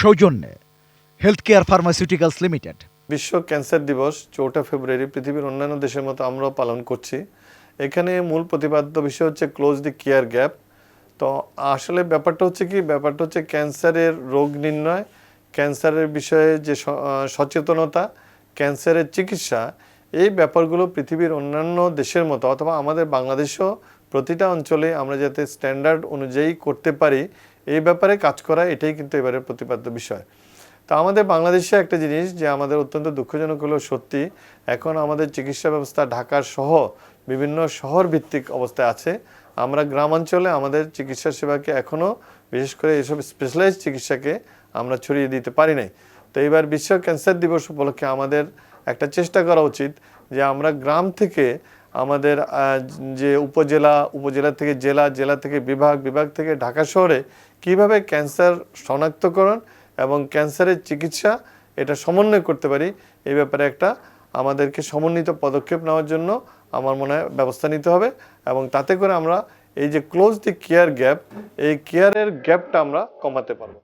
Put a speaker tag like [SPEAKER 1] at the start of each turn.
[SPEAKER 1] সৌজন্যে health care pharmaceuticals limited.
[SPEAKER 2] বিশ্ব cancer দিবস 4 ফেব্রুয়ারি পৃথিবীর অন্যান্য দেশের মতো আমরাও পালন করছি। এখানে মূল প্রতিপাদ্য বিষয় হচ্ছে ক্লোজ দি কেয়ার গ্যাপ। তো আসলে ব্যাপারটা হচ্ছে ক্যান্সারের রোগ নির্ণয়, ক্যান্সারের বিষয়ে যে সচেতনতা, ক্যান্সারের চিকিৎসা, এই ব্যাপারগুলো পৃথিবীর অন্যান্য দেশের মতো অথবা আমাদের বাংলাদেশও প্রতিটা অঞ্চলে আমরা যাতে স্ট্যান্ডার্ড অনুযায়ী করতে পারি এই ব্যাপারে কাজ করা, এটাই কিন্তু এবারের প্রতিপাদ্য বিষয়। তো আমাদের বাংলাদেশে একটা জিনিস যে আমাদের অত্যন্ত দুঃখজনক হলেও সত্যি, এখন আমাদের চিকিৎসা ব্যবস্থা ঢাকার সহ বিভিন্ন শহর ভিত্তিক অবস্থায় আছে। আমরা গ্রামাঞ্চলে আমাদের চিকিৎসা সেবাকে এখনও, বিশেষ করে এইসব স্পেশালাইজড চিকিৎসাকে আমরা ছড়িয়ে দিতে পারি নাই। তো এইবার বিশ্ব ক্যান্সার দিবস উপলক্ষে আমাদের একটা চেষ্টা করা উচিত যে আমরা গ্রাম থেকে আমাদের যে উপজেলা থেকে জেলা, জেলা থেকে বিভাগ, বিভাগ থেকে ঢাকা শহরে কিভাবে ক্যান্সার শনাক্তকরণ এবং ক্যান্সারের চিকিৎসা এটা সমন্বয় করতে পারি, এই ব্যাপারে একটা আমাদেরকে সমন্বিত পদক্ষেপ নেওয়ার জন্য আমার মনে হয় ব্যবস্থা নিতে হবে। এবং তাতে করে আমরা এই যে ক্লোজ দি কেয়ার গ্যাপ, এই কেয়ারের গ্যাপটা আমরা কমাতে পারবো।